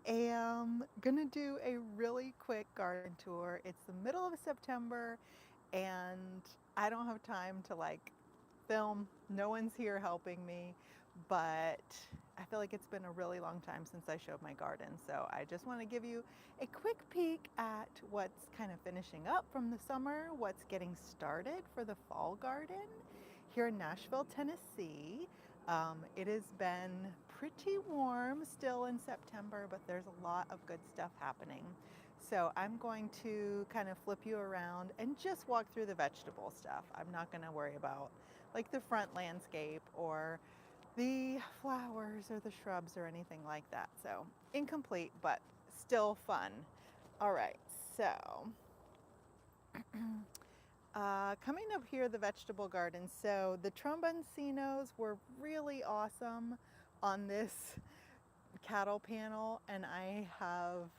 am gonna do a really quick garden tour. It's the middle of September and I don't have time to like film. No one's here helping me, but I feel like it's been a really long time since I showed my garden. So I just want to give you a quick peek at what's kind of finishing up from the summer, what's getting started for the fall garden here in Nashville, Tennessee. It has been pretty warm still in September, but there's a lot of good stuff happening. So I'm going to kind of flip you around and just walk through the vegetable stuff. I'm not going to worry about like the front landscape or the flowers or the shrubs or anything like that. So incomplete, but still fun. All right, so coming up here, the vegetable garden. So the tromboncinos were really awesome on this cattle panel, and I have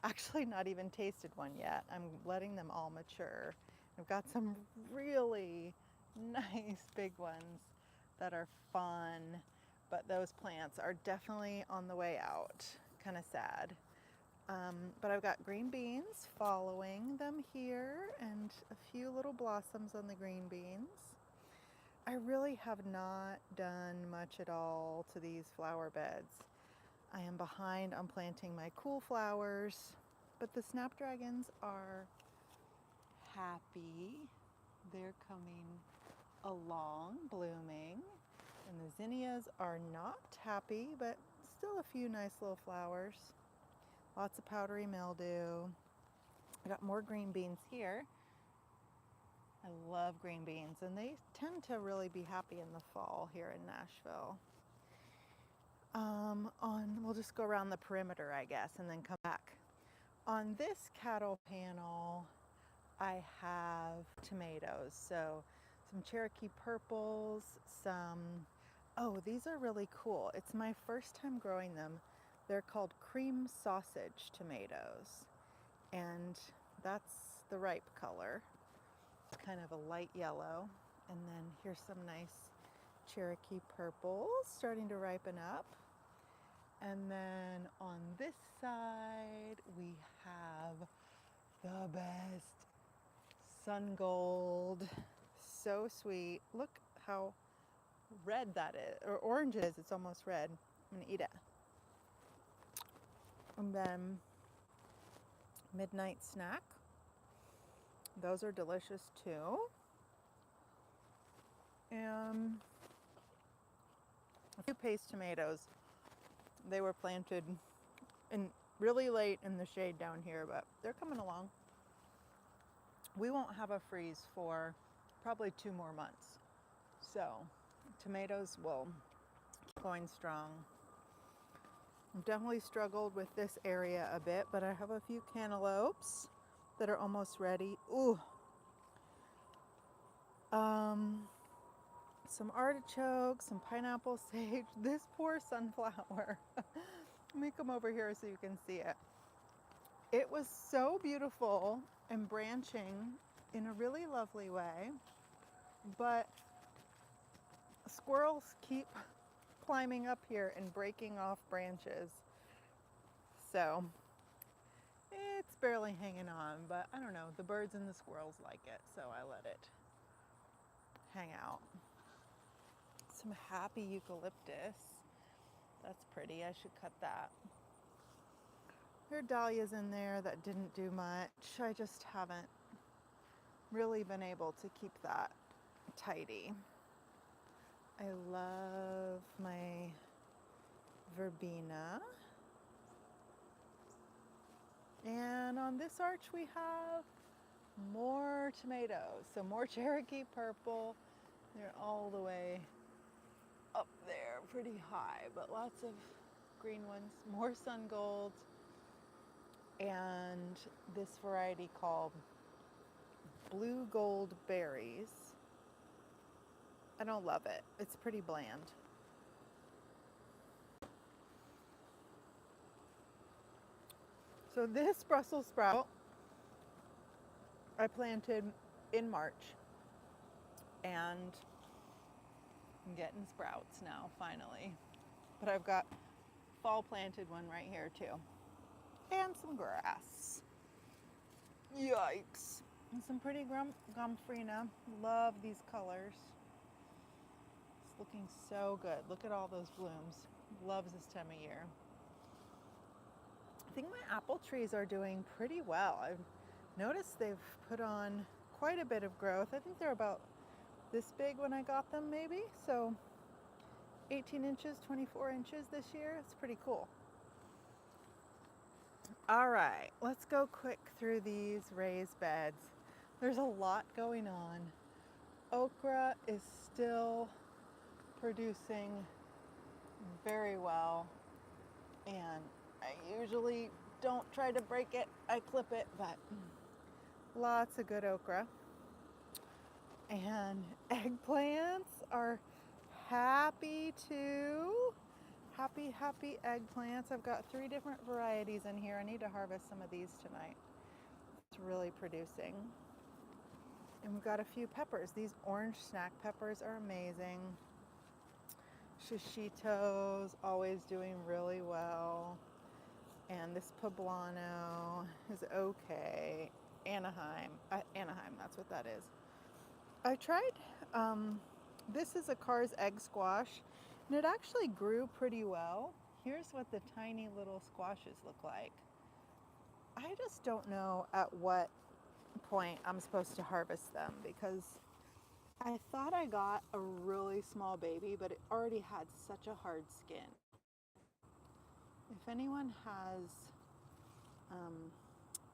actually not even tasted one yet. I'm letting them all mature. I've got some really nice big ones that are fun, but those plants are definitely on the way out. Kind of sad. But I've got green beans following them here and a few little blossoms on the green beans. I really have not done much at all to these flower beds. I am behind on planting my cool flowers, but the snapdragons are happy. They're coming along, blooming. And the zinnias are not happy, but still a few nice little flowers. Lots of powdery mildew. I got more green beans here. I love green beans, and they tend to really be happy in the fall here in Nashville. We'll just go around the perimeter, I guess, and then come back. On this cattle panel, I have tomatoes. So some Cherokee purples, oh, these are really cool. It's my first time growing them. They're called cream sausage tomatoes. And that's the ripe color. It's kind of a light yellow. And then here's some nice Cherokee purples starting to ripen up. And then on this side, we have the best sun gold. So sweet. Look how red that is, or orange it is. It's almost red. I'm gonna eat it. And then midnight snack. Those are delicious too. And a few paste tomatoes. They were planted in really late in the shade down here, but they're coming along. We won't have a freeze for probably 2 more months. So tomatoes will keep going strong. I've definitely struggled with this area a bit, but I have a few cantaloupes that are almost ready. Ooh. Some artichokes, some pineapple sage. This poor sunflower. Let me come over here so you can see it. It was so beautiful and branching in a really lovely way, but squirrels keep climbing up here and breaking off branches. So it's barely hanging on, but I don't know, the birds and the squirrels like it, so I let it hang out. Some happy eucalyptus. That's pretty, I should cut that. There are dahlias in there that didn't do much. I just haven't really been able to keep that tidy. I love my verbena. And on this arch we have more tomatoes. So more Cherokee purple. They're all the way up there, pretty high, but lots of green ones. More sun golds. And this variety called blue gold berries. I don't love it. It's pretty bland. So this Brussels sprout I planted in March, and I'm getting sprouts now finally. But I've got fall planted one right here too. And some grass. Yikes. And some pretty gomphrena. Love these colors. It's looking so good. Look at all those blooms. Loves this time of year. I think my apple trees are doing pretty well. I've noticed they've put on quite a bit of growth. I think they're about this big when I got them maybe. So 18 inches, 24 inches this year. It's pretty cool. All right, let's go quick through these raised beds. There's a lot going on. Okra is still producing very well, and I usually don't try to break it, I clip it, but lots of good okra. And eggplants are happy too. Happy eggplants. I've got 3 different varieties in here. I need to harvest some of these tonight. It's really producing. And we've got a few peppers. These orange snack peppers are amazing. Shishitos, always doing really well. And this poblano is okay. Anaheim, that's what that is. I tried, this is a Carr's egg squash, and it actually grew pretty well. Here's what the tiny little squashes look like. I just don't know at what point I'm supposed to harvest them, because I thought I got a really small baby, but it already had such a hard skin. If anyone has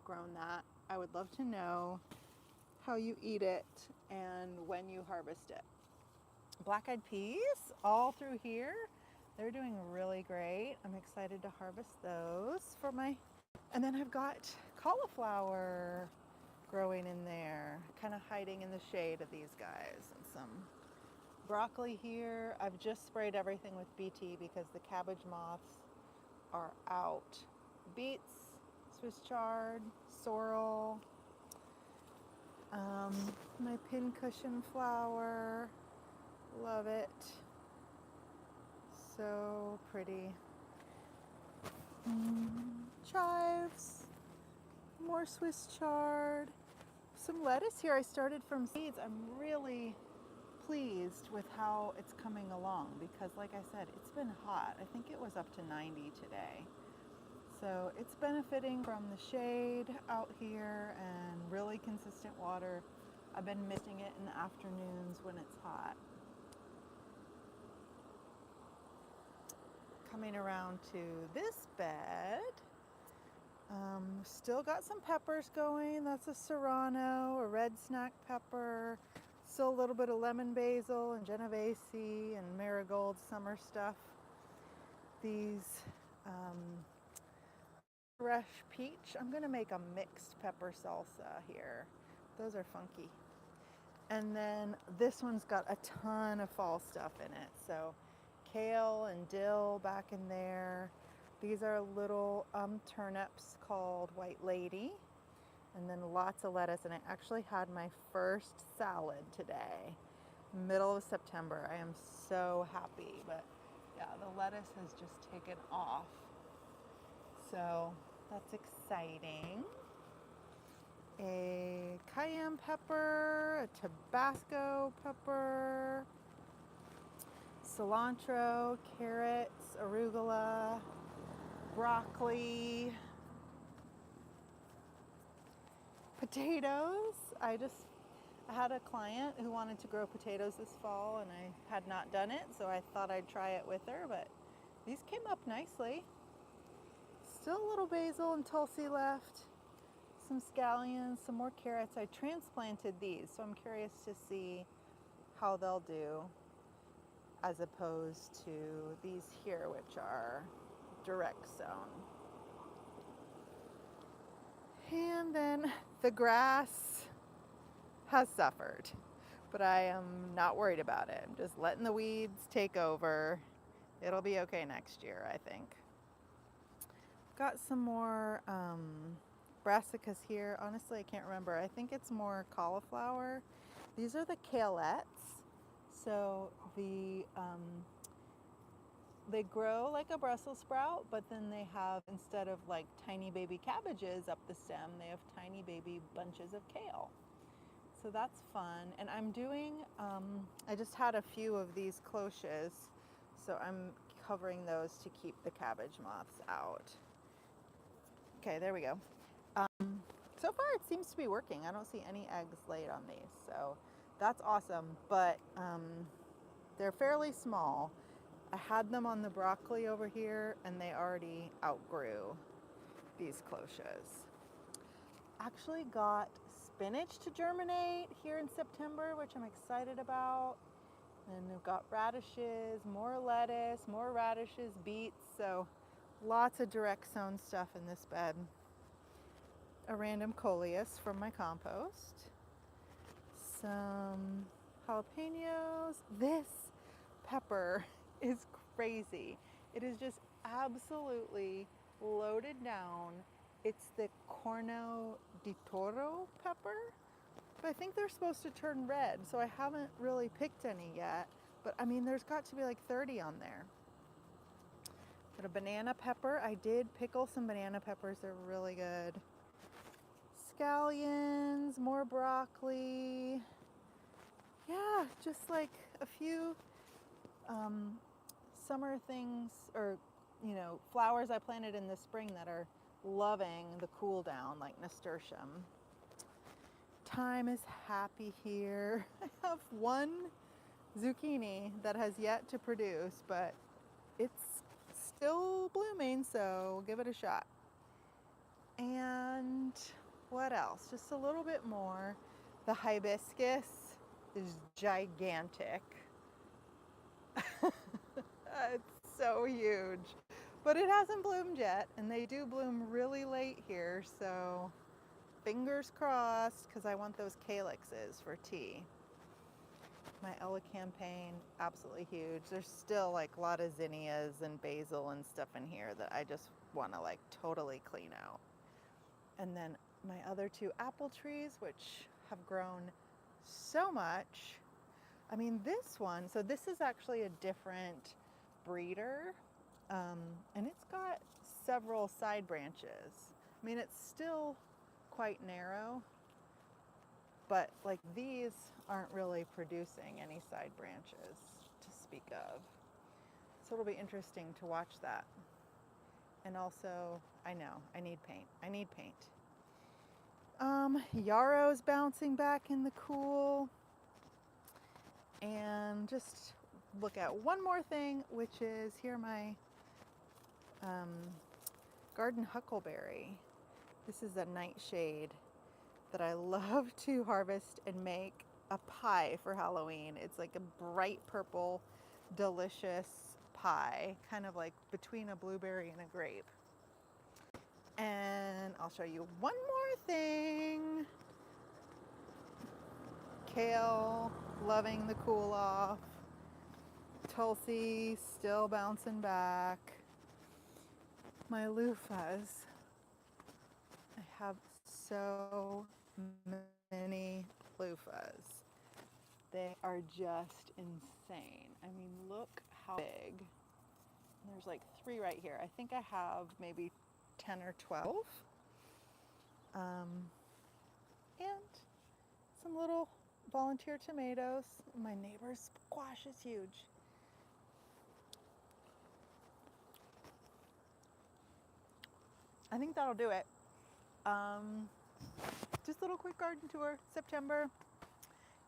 grown that, I would love to know how you eat it and when you harvest it. Black-eyed peas all through here, they're doing really great. I'm excited to harvest those for my, and then I've got cauliflower growing in there, kind of hiding in the shade of these guys, and some broccoli here. I've just sprayed everything with BT because the cabbage moths are out. Beets, Swiss chard, sorrel, my pincushion flower, love it, so pretty. Chives, more Swiss chard, some lettuce here. I started from seeds. I'm really pleased with how it's coming along because, like I said, it's been hot. I think it was up to 90 today. So it's benefiting from the shade out here and really consistent water. I've been missing it in the afternoons when it's hot. Coming around to this bed, still got some peppers going. That's a serrano, a red snack pepper, still a little bit of lemon basil and genovese and marigold summer stuff. These fresh peach. I'm gonna make a mixed pepper salsa here. Those are funky. And then this one's got a ton of fall stuff in it. So kale and dill back in there. These are little turnips called White Lady. And then lots of lettuce. And I actually had my first salad today, middle of September. I am so happy. But yeah, the lettuce has just taken off. So that's exciting. A cayenne pepper, a Tabasco pepper, cilantro, carrots, arugula, broccoli, potatoes. I had a client who wanted to grow potatoes this fall and I had not done it, so I thought I'd try it with her, but these came up nicely. Still a little basil and tulsi left, some scallions, some more carrots. I transplanted these, so I'm curious to see how they'll do as opposed to these here, which are direct sown. And then the grass has suffered, but I am not worried about it. I'm just letting the weeds take over. It'll be okay next year, I think. Got some more brassicas here. Honestly, I can't remember. I think it's more cauliflower. These are the kalettes. So the they grow like a Brussels sprout, but then they have, instead of like tiny baby cabbages up the stem, they have tiny baby bunches of kale. So that's fun. And I'm doing, I just had a few of these cloches, so I'm covering those to keep the cabbage moths out. Okay, there we go. So far it seems to be working. I don't see any eggs laid on these, so that's awesome. But they're fairly small. I had them on the broccoli over here and they already outgrew these cloches. Actually got spinach to germinate here in September, which I'm excited about. And we've got radishes, more lettuce, more radishes, beets, so lots of direct sown stuff in this bed. A random coleus from my compost. Some jalapenos. This pepper is crazy. It is just absolutely loaded down. It's the Corno di Toro pepper, but I think they're supposed to turn red, so I haven't really picked any yet. But I mean, there's got to be like 30 on there. Got a banana pepper. I did pickle some banana peppers. They're really good. Scallions, more broccoli. Yeah, just like a few summer things, or flowers I planted in the spring that are loving the cool down, like nasturtium. Thyme is happy here. I have one zucchini that has yet to produce, but it's still blooming, so we'll give it a shot. And what else? Just a little bit more. The hibiscus is gigantic. It's so huge, but it hasn't bloomed yet, and they do bloom really late here, so fingers crossed, because I want those calyxes for tea. My elecampane, absolutely huge. There's still like a lot of zinnias and basil and stuff in here that I just want to like totally clean out. And then my other two apple trees, which have grown so much. I mean, this one, so this is actually a different breeder, and it's got several side branches. I mean, it's still quite narrow, but like these aren't really producing any side branches to speak of. So it'll be interesting to watch that. And also, I know, I need paint. I need paint. Yarrow's bouncing back in the cool. And just look at one more thing, which is here my garden huckleberry. This is a nightshade that I love to harvest and make a pie for Halloween. It's like a bright purple, delicious pie, kind of like between a blueberry and a grape. And I'll show you one more thing. Kale, loving the cool off. Tulsi, still bouncing back. My loofahs. I have so many loofahs. They are just insane. I mean, look how big. There's like 3 right here. I think I have maybe 10 or 12. And some little volunteer tomatoes. My neighbor's squash is huge. I think that'll do it. Just a little quick garden tour, September.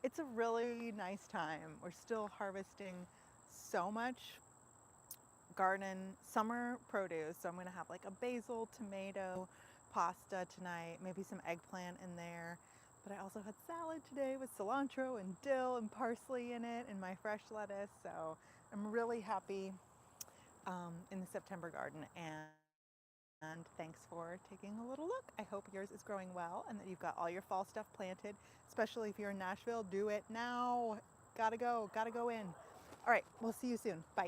It's a really nice time. We're still harvesting so much garden summer produce. So I'm gonna have like a basil, tomato, pasta tonight, maybe some eggplant in there. But I also had salad today with cilantro and dill and parsley in it and my fresh lettuce. So I'm really happy in the September garden. And thanks for taking a little look. I hope yours is growing well and that you've got all your fall stuff planted, especially if you're in Nashville. Do it now. Gotta go in. All right, we'll see you soon. Bye.